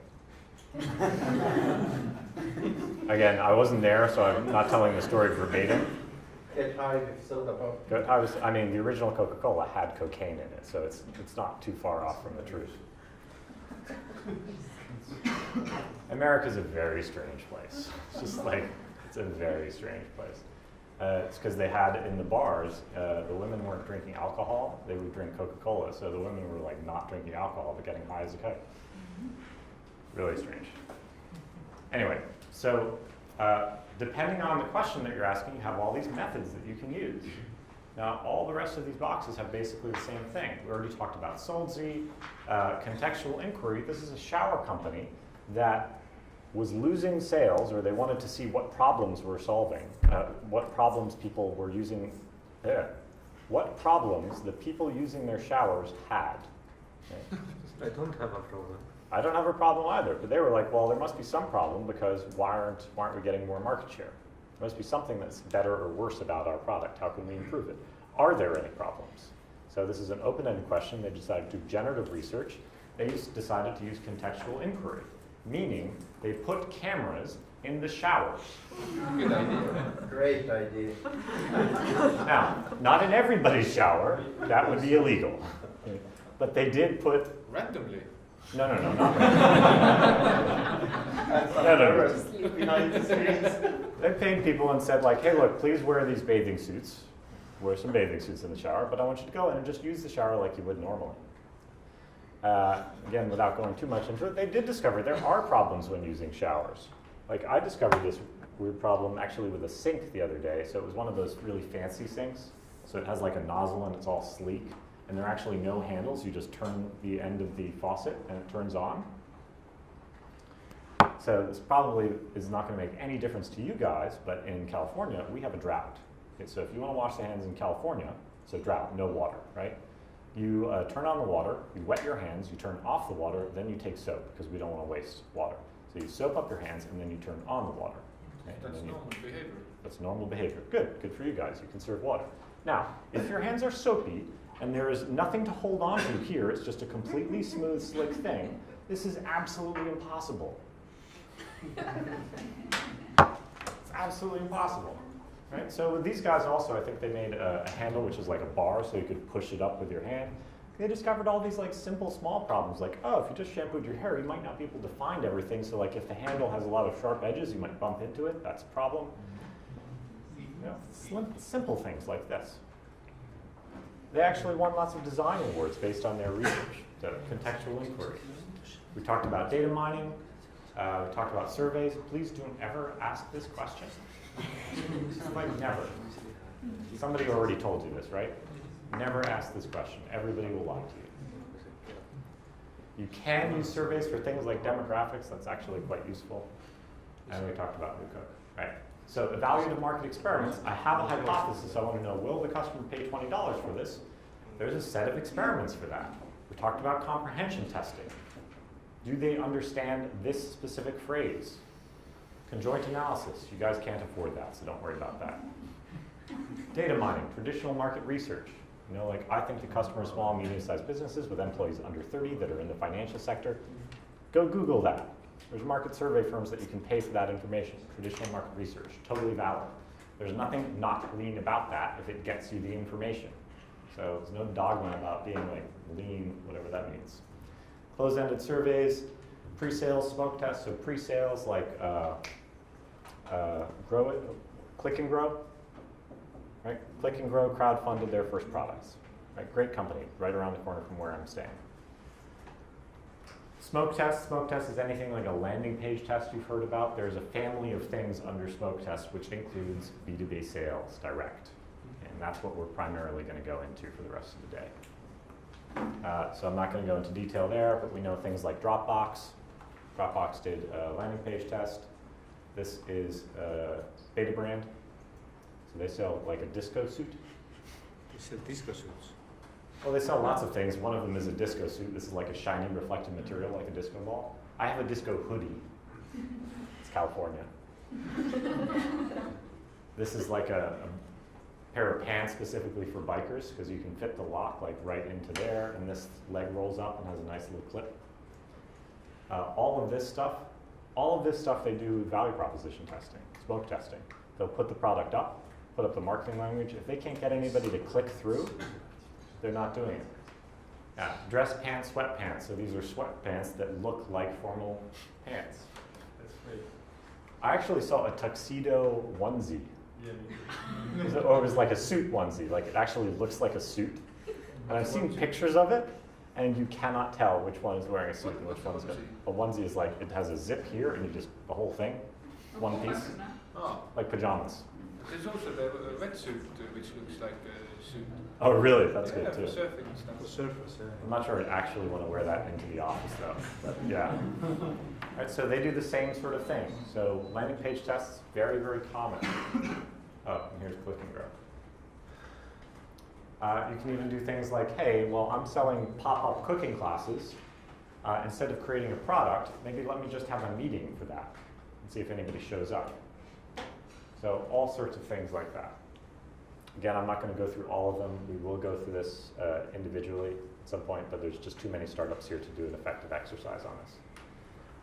Again, I wasn't there, so I'm not telling the story verbatim. Get high with soda pop. I mean, the original Coca-Cola had cocaine in it, so it's not too far off from the truth. America's a very strange place. It's just like, it's a very strange place. It's because they had in the bars, the women weren't drinking alcohol, they would drink Coca-Cola, so the women were like not drinking alcohol but getting high as a kite. Really strange. Anyway, so depending on the question that you're asking, you have all these methods that you can use. Now, all the rest of these boxes have basically the same thing. We already talked about Solzy, Contextual Inquiry. This is a shower company that was losing sales, or they wanted to see what problems we're solving, what problems people were using, what problems the people using their showers had. Okay? I don't have a problem. I don't have a problem either, but they were like, well, there must be some problem because why aren't we getting more market share? There must be something that's better or worse about our product. How can we improve it? Are there any problems? So this is an open-ended question. They decided to do generative research. They decided to use contextual inquiry, meaning they put cameras in the showers. Good idea. Great idea. Now, not in everybody's shower. That would be illegal. But they did put... Randomly. No, not And some No. cameras behind the scenes. They paid people and said, like, hey, look, please wear these bathing suits. Wear some bathing suits in the shower, but I want you to go in and just use the shower like you would normally. Again, without going too much into it, they did discover there are problems when using showers. Like, I discovered this weird problem actually with a sink the other day. So it was one of those really fancy sinks. So it has like a nozzle and it's all sleek. And there are actually no handles. You just turn the end of the faucet and it turns on. So this probably is not going to make any difference to you guys, but in California, we have a drought. Okay, so if you want to wash the hands in California, it's a drought, no water, right? You turn on the water, you wet your hands, you turn off the water, then you take soap because we don't want to waste water. So you soap up your hands and then you turn on the water. Okay? That's normal behavior. That's normal behavior. Good for you guys. You conserve water. Now, if your hands are soapy and there is nothing to hold on to here, it's just a completely smooth, slick thing, this is absolutely impossible. It's absolutely impossible. Right? So with these guys also, I think they made a handle which is like a bar so you could push it up with your hand. They discovered all these like simple small problems like, oh, if you just shampooed your hair, you might not be able to find everything. So like if the handle has a lot of sharp edges, you might bump into it. That's a problem. You know, simple things like this. They actually won lots of design awards based on their research, the contextual inquiry. We talked about data mining. We talked about surveys. Please don't ever ask this question. Like never. Somebody already told you this, right? Never ask this question. Everybody will lie to you. You can use surveys for things like demographics. That's actually quite useful. And we talked about new code. Right. So evaluative market experiments. I have a hypothesis. I want to know, will the customer pay $20 for this? There's a set of experiments for that. We talked about comprehension testing. Do they understand this specific phrase? Conjoint analysis. You guys can't afford that, so don't worry about that. Data mining, traditional market research. You know, like I think the customer is small, medium-sized businesses with employees under 30 that are in the financial sector. Go Google that. There's market survey firms that you can pay for that information. Traditional market research, totally valid. There's nothing not lean about that if it gets you the information. So there's no dogma about being like lean, whatever that means. Closed-ended surveys, pre-sales smoke tests. So pre-sales like Grow It, Click and Grow. Right? Click and Grow crowdfunded their first products. Right? Great company, right around the corner from where I'm staying. Smoke test is anything like a landing page test you've heard about. There's a family of things under smoke test which includes B2B sales, direct. And that's what we're primarily going to go into for the rest of the day. So I'm not going to go into detail there, but we know things like Dropbox. Dropbox did a landing page test. This is Beta Brand. So they sell like a disco suit. You said disco suits. Well, they sell lots of things. One of them is a disco suit. This is like a shiny reflective material like a disco ball. I have a disco hoodie. It's California. This is like a pair of pants specifically for bikers because you can fit the lock like right into there, and this leg rolls up and has a nice little clip. All of this stuff they do value proposition testing, smoke testing. They'll put the product up, put up the marketing language. If they can't get anybody to click through, they're not doing it. Dress pants, sweatpants. So these are sweatpants that look like formal pants. That's great. I actually saw a tuxedo onesie. Yeah, me too. Or it was like a suit onesie, like it actually looks like a suit. And I've seen pictures of it, and you cannot tell which one is wearing a suit and which one's not. A onesie is like, it has a zip here, and you just, the whole thing, one piece, Oh, like pajamas. there's also the wetsuit, which looks like a suit. Oh, really? That's Yeah, good for too. surfing and stuff. For surface, yeah. I'm not sure I'd actually want to wear that into the office though, but yeah. All right, so they do the same sort of thing. So landing page tests, very, very common. Oh, and here's click and grow. You can even do things like, hey, well, I'm selling pop-up cooking classes. Instead of creating a product, maybe let me just have a meeting for that and see if anybody shows up. So all sorts of things like that. Again, I'm not going to go through all of them. We will go through this individually at some point, but there's just too many startups here to do an effective exercise on this.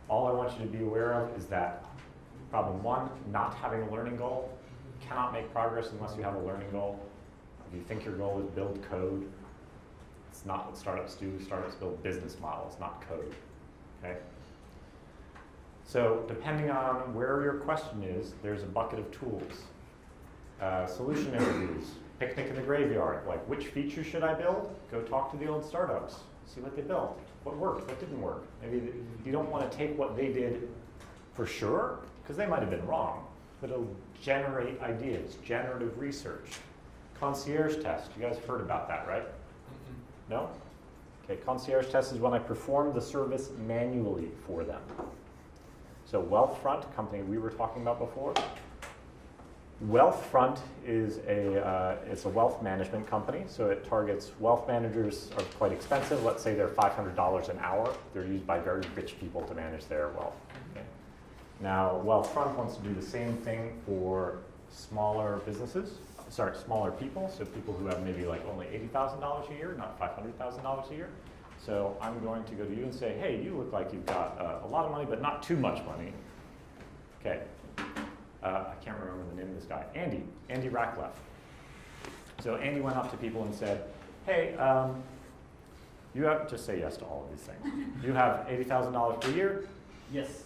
All I want you to be aware of is that problem one, not having a learning goal. You cannot make progress unless you have a learning goal. If you think your goal is build code, it's not what startups do. Startups build business models, not code. Okay? So depending on where your question is, there's a bucket of tools. Solution interviews, picnic in the graveyard, like which feature should I build? Go talk to the old startups, see what they built, what worked, what didn't work. Maybe you don't want to take what they did for sure, because they might have been wrong, but it'll generate ideas, generative research. Concierge test, you guys have heard about that, right? No? Okay, concierge test is when I perform the service manually for them. So Wealthfront, a company we were talking about before, Wealthfront is it's a wealth management company, so it targets wealth managers are quite expensive. Let's say they're $500 an hour. They're used by very rich people to manage their wealth. Okay. Now, Wealthfront wants to do the same thing for smaller businesses, smaller people, so people who have maybe like only $80,000 a year, not $500,000 a year. So I'm going to go to you and say, hey, you look like you've got a lot of money, but not too much money. Okay. I can't remember the name of this guy. Andy Ratcliffe. So Andy went up to people and said, hey, you have, just say yes to all of these things. You have $80,000 per year? Yes.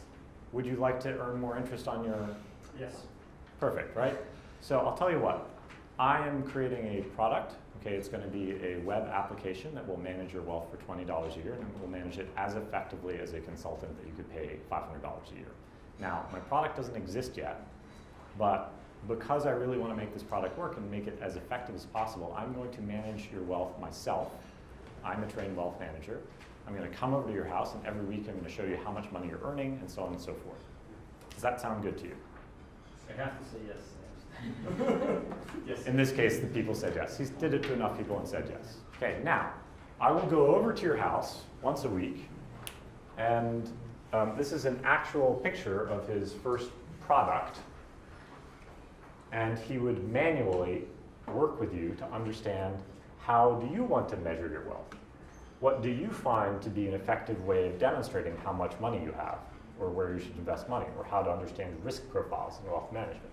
Would you like to earn more interest on your? Yes. Perfect, right? So I'll tell you what, I am creating a product. Okay, it's going to be a web application that will manage your wealth for $20 a year, and it will manage it as effectively as a consultant that you could pay $500 a year. Now, my product doesn't exist yet, but because I really want to make this product work and make it as effective as possible, I'm going to manage your wealth myself. I'm a trained wealth manager. I'm going to come over to your house, and every week I'm going to show you how much money you're earning, and so on and so forth. Does that sound good to you? I have to say yes. Yes. In this case, the people said yes. He did it to enough people and said yes. Okay, now, I will go over to your house once a week, and this is an actual picture of his first product, and he would manually work with you to understand how do you want to measure your wealth? What do you find to be an effective way of demonstrating how much money you have, or where you should invest money, or how to understand risk profiles in wealth management?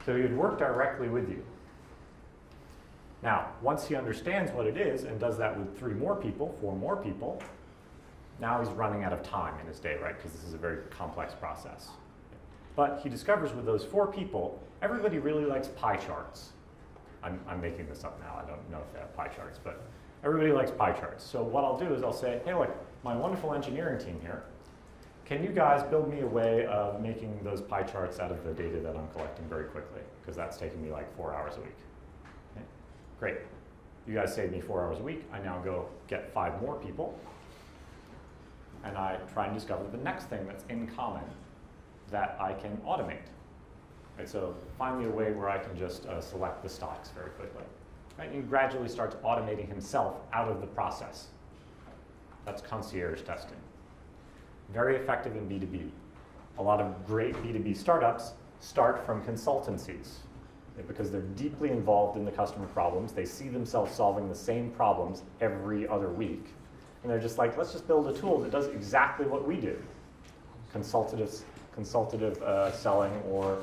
So he would work directly with you. Now, once he understands what it is and does that with 3 more people, 4 more people, now he's running out of time in his day, right? Because this is a very complex process. But he discovers with those 4 people, everybody really likes pie charts. I'm making this up now. I don't know if they have pie charts, but everybody likes pie charts. So what I'll do is I'll say, hey, look, my wonderful engineering team here, can you guys build me a way of making those pie charts out of the data that I'm collecting very quickly? Because that's taking me like 4 hours a week. Okay. Great. You guys saved me 4 hours a week. I now go get 5 more people, and I try and discover the next thing that's in common that I can automate. Right, so find me a way where I can just select the stocks very quickly. Right, and he gradually starts automating himself out of the process. That's concierge testing. Very effective in B2B. A lot of great B2B startups start from consultancies because they're deeply involved in the customer problems. They see themselves solving the same problems every other week. And they're just like, let's just build a tool that does exactly what we do. Consultative selling, or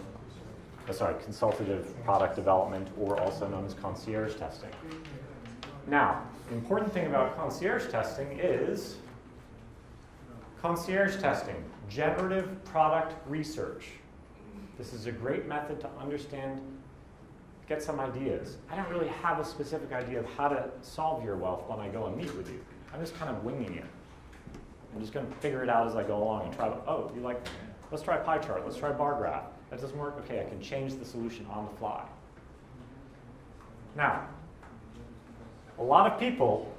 consultative product development, or also known as concierge testing. Now, the important thing about concierge testing is concierge testing, generative product research. This is a great method to understand, get some ideas. I don't really have a specific idea of how to solve your wealth when I go and meet with you. I'm just kind of winging it. I'm just going to figure it out as I go along and try to, oh, you like, let's try pie chart, let's try bar graph. That doesn't work, okay, I can change the solution on the fly. Now, a lot of people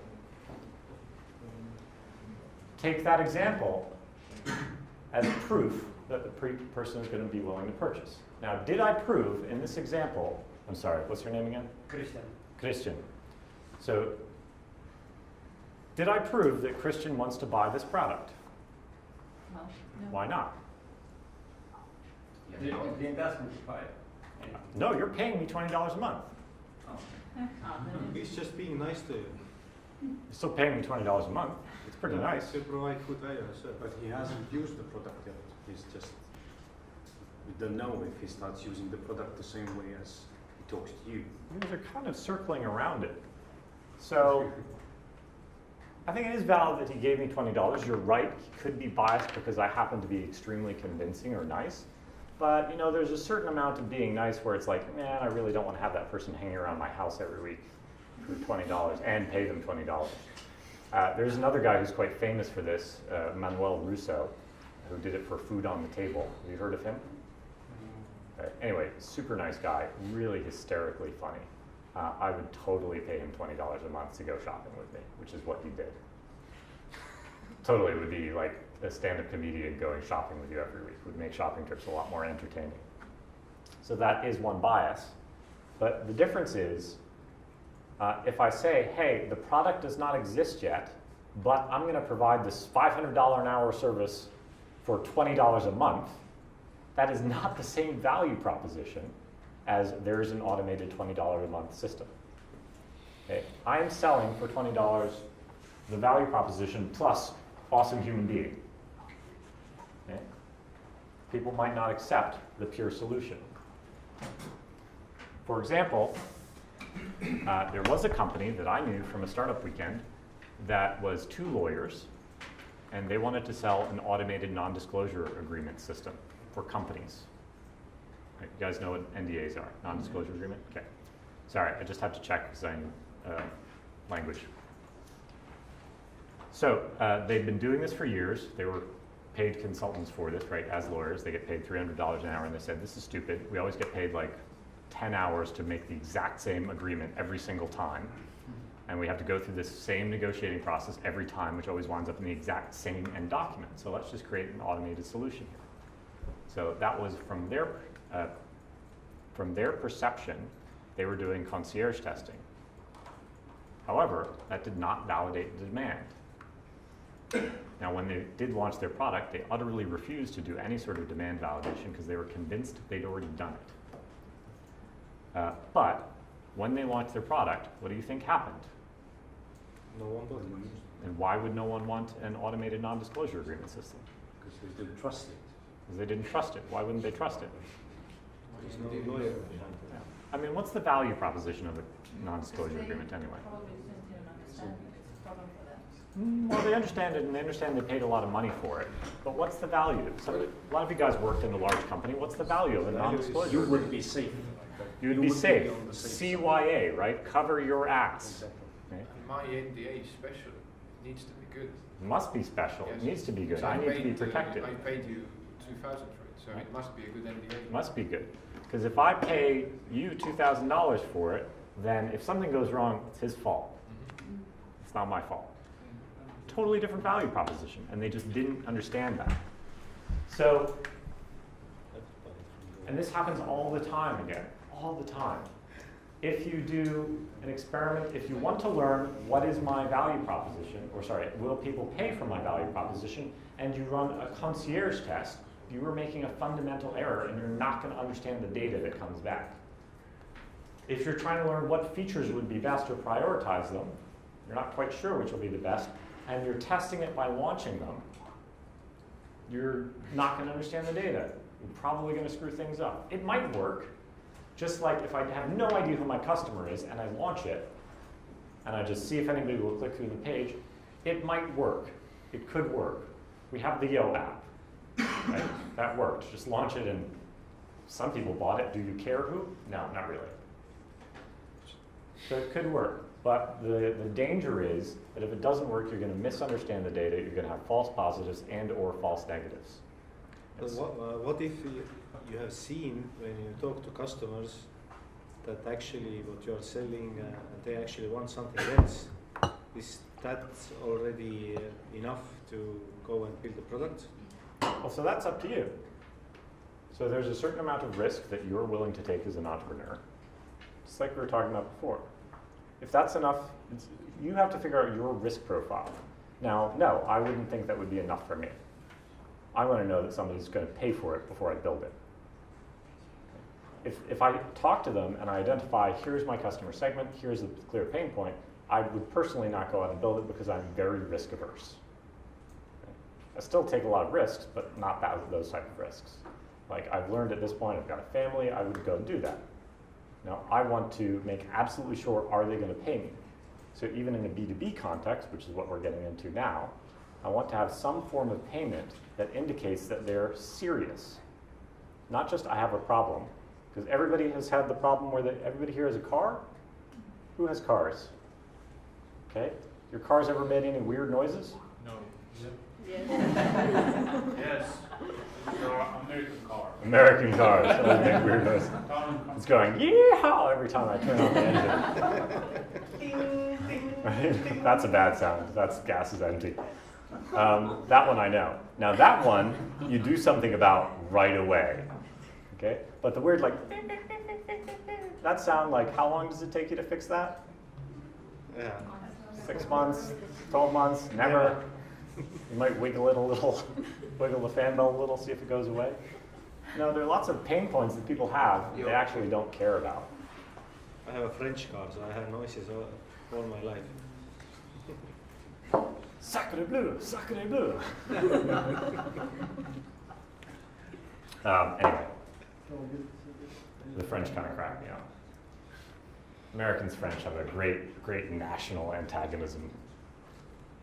take that example as proof that the person is going to be willing to purchase. Now, did I prove in this example, I'm sorry, what's your name again? Christian. Christian. So, did I prove that Christian wants to buy this product? No. Why not? You didn't ask me to buy it. No, you're paying me $20 a month. He's just being nice to you. You're still paying me $20 a month. It's pretty nice. To provide good value as well. But he hasn't used the product yet. He's just, we don't know if he starts using the product the same way as he talks to you. They're kind of circling around it. So, I think it is valid that he gave me $20. You're right, he could be biased because I happen to be extremely convincing or nice. But, you know, there's a certain amount of being nice where it's like, man, I really don't want to have that person hanging around my house every week for $20 and pay them $20. There's another guy who's quite famous for this, Manuel Russo, who did it for Food on the Table. Have you heard of him? Anyway, super nice guy, really hysterically funny. I would totally pay him $20 a month to go shopping with me, which is what he did. Totally, it would be like a stand-up comedian going shopping with you every week. Would make shopping trips a lot more entertaining. So that is one bias. But the difference is, if I say, hey, the product does not exist yet, but I'm going to provide this $500 an hour service for $20 a month, that is not the same value proposition as there's an automated $20 a month system. Okay? I am selling for $20 the value proposition plus awesome human being. Okay? People might not accept the pure solution. For example, there was a company that I knew from a startup weekend that was 2 lawyers, and they wanted to sell an automated non-disclosure agreement system for companies. Right, you guys know what NDAs are, non-disclosure agreement? Okay. Sorry, I just have to check because I'm language. So they've been doing this for years. They were paid consultants for this, right, as lawyers. They get paid $300 an hour, and they said, this is stupid. We always get paid like 10 hours to make the exact same agreement every single time. And we have to go through this same negotiating process every time, which always winds up in the exact same end document. So let's just create an automated solution here. So that was from their perception, they were doing concierge testing. However, that did not validate the demand. Now, when they did launch their product, they utterly refused to do any sort of demand validation because they were convinced they'd already done it. But when they launched their product, what do you think happened? No one bought it. And why would no one want an automated non-disclosure agreement system? Because they didn't trust it. Because they didn't trust it. Why wouldn't they trust it? There's no lawyer. I mean, what's the value proposition of a non-disclosure agreement anyway? Probably just didn't understand it. It's a problem for them. Well, they understand it, and they understand they paid a lot of money for it. But what's the value? A lot of you guys worked in a large company. What's the value of a non-disclosure? You would be safe. You would be safe. on the safe side. CYA, right? Cover your ass. Exactly. Okay? My NDA is special. It needs to be good. It must be special. Yes. It needs to be good. So I need to be paid, protected. I paid you 2,000 for it, so it must be a good NDA. It must be good. Because if I pay you $2,000 for it, then if something goes wrong, it's his fault. It's not my fault. Totally different value proposition, and they just didn't understand that. So, and this happens all the time again, all the time. If you do an experiment, if you want to learn what is my value proposition, or sorry, will people pay for my value proposition, and you run a concierge test, you are making a fundamental error and you're not going to understand the data that comes back. If you're trying to learn what features would be best or prioritize them, you're not quite sure which will be the best, and you're testing it by launching them, you're not going to understand the data. You're probably going to screw things up. It might work, just like if I have no idea who my customer is and I launch it, and I just see if anybody will click through the page, it might work. It could work. We have the Yo app. Right? That worked. Just launch it and some people bought it. Do you care who? No, not really. So it could work, but the danger is that if it doesn't work, you're going to misunderstand the data, you're going to have false positives and or false negatives. But what if you have seen when you talk to customers that actually what you are selling, they actually want something else? Is that already enough to go and build a product? Well, so that's up to you. So there's a certain amount of risk that you're willing to take as an entrepreneur, just like we were talking about before. If that's enough, you have to figure out your risk profile. Now, no, I wouldn't think that would be enough for me. I want to know that somebody's going to pay for it before I build it. If I talk to them and I identify, here's my customer segment, here's the clear pain point, I would personally not go out and build it because I'm very risk averse. I still take a lot of risks, but not those type of risks. Like I've learned at this point, I've got a family, I would go and do that. Now, I want to make absolutely sure, are they going to pay me? So even in a B2B context, which is what we're getting into now, I want to have some form of payment that indicates that they're serious. Not just I have a problem, because everybody has had the problem where everybody here has a car? Who has cars? Okay, your car's ever made any weird noises? No. Yes. Yes. American car. American cars, always make weird noises. It's going, yeehaw, every time I turn on the engine. Right? That's a bad sound, that's gas is empty. That one I know. Now that one, you do something about right away. Okay, but the weird like, that sound, like how long does it take you to fix that? Yeah. 6 months, 12 months, never. You might wiggle it a little, wiggle the fan belt a little, see if it goes away. No, there are lots of pain points that people have that they actually don't care about. I have a French car, so I have noises all my life. Sacre bleu, sacre bleu. Anyway, the French kind of crack me up. Americans, French have a great national antagonism.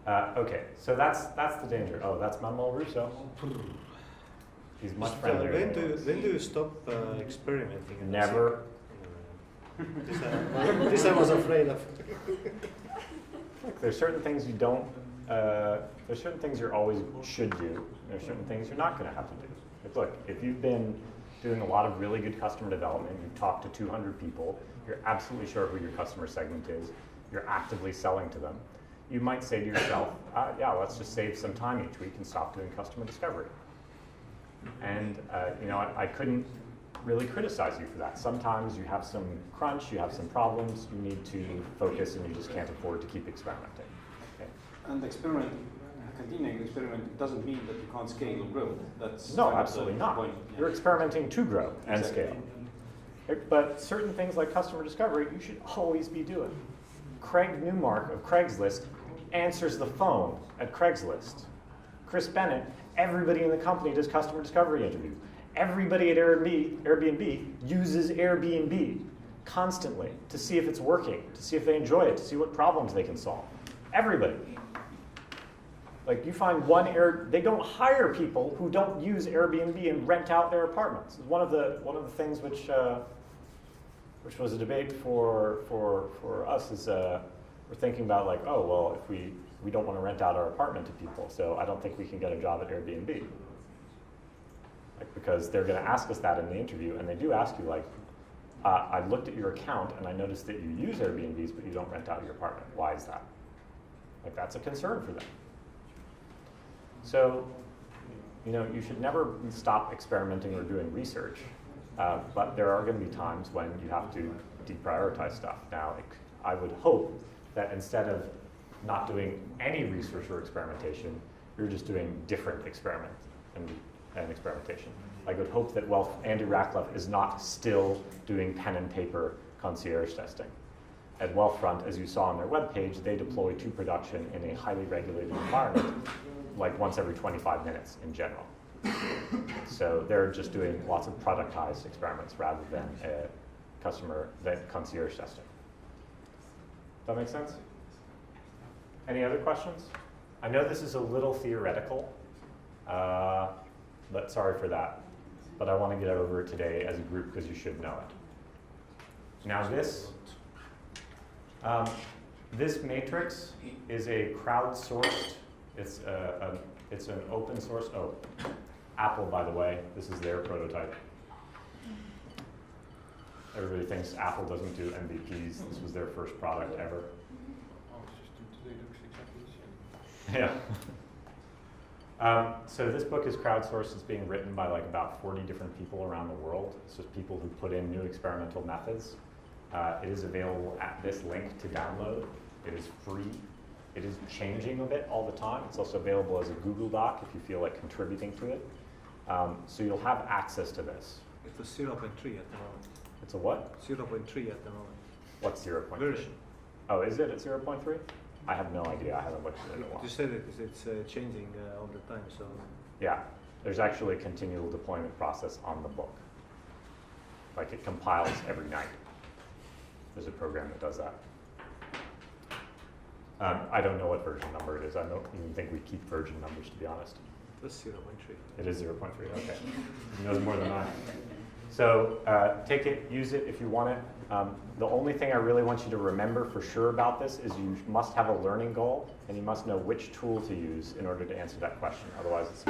Okay, so that's the danger. Oh, that's Manuel Russo. He's much friendlier. When do you stop experimenting? Never. This I was afraid of. Look, there's certain things you don't. There's certain things you always should do. There's certain things you're not going to have to do. Like, look, if you've been doing a lot of really good customer development, you've talked to 200 people, you're absolutely sure who your customer segment is, you're actively selling to them, you might say to yourself, yeah, let's just save some time each week and stop doing customer discovery. And you know, I couldn't really criticize you for that. Sometimes you have some crunch, you have some problems, you need to focus and you just can't afford to keep experimenting. Okay. And continuing experiment doesn't mean that you can't scale or grow. That's no, absolutely not. Point. Yeah. You're experimenting to grow and Exactly. scale. But certain things like customer discovery, you should always be doing. Craig Newmark of Craigslist answers the phone at Craigslist. Chris Bennett, everybody in the company does customer discovery interviews. Everybody at Airbnb uses Airbnb constantly to see if it's working, to see if they enjoy it, to see what problems they can solve. Everybody. Like you find they don't hire people who don't use Airbnb and rent out their apartments. One of the things which was a debate for us is we're thinking about like, oh well, if we don't want to rent out our apartment to people, so I don't think we can get a job at Airbnb. Like because they're going to ask us that in the interview, and they do ask you like, I looked at your account and I noticed that you use Airbnbs, but you don't rent out your apartment. Why is that? Like that's a concern for them. So, you know, you should never stop experimenting or doing research, but there are going to be times when you have to deprioritize stuff. Now, I would hope that instead of not doing any research or experimentation, you're just doing different experiment and experimentation. I would hope that Andy Ratcliffe is not still doing pen and paper concierge testing. At Wealthfront, as you saw on their webpage, they deploy to production in a highly regulated environment, like once every 25 minutes in general. So they're just doing lots of productized experiments rather than concierge testing. That make sense? Any other questions? I know this is a little theoretical, but sorry for that. but I want to get over it today as a group because you should know it. Now this matrix is a crowdsourced, it's an open source, Apple, by the way, this is their prototype. Everybody thinks Apple doesn't do MVPs. This was their first product ever. Oh, it's just today looks exactly the same. Yeah. So this book is crowdsourced. It's being written by like about 40 different people around the world. It's just people who put in new experimental methods. It is available at this link to download. It is free. It is changing a bit all the time. It's also available as a Google Doc if you feel like contributing to it. So you'll have access to this. It was 0.3 at the moment. It's a what? 0.3 at the moment. What's 0.3? Version. Oh, is it at 0.3? I have no idea. I haven't looked at it in a while. You said it's changing all the time, so. Yeah, there's actually a continual deployment process on the book. Like it compiles every night. There's a program that does that. I don't know what version number it is. I don't even think we keep version numbers, to be honest. That's 0.3. It is 0.3, okay. He knows more than I. So take it, use it if you want it. The only thing I really want you to remember for sure about this is you must have a learning goal, and you must know which tool to use in order to answer that question. Otherwise, it's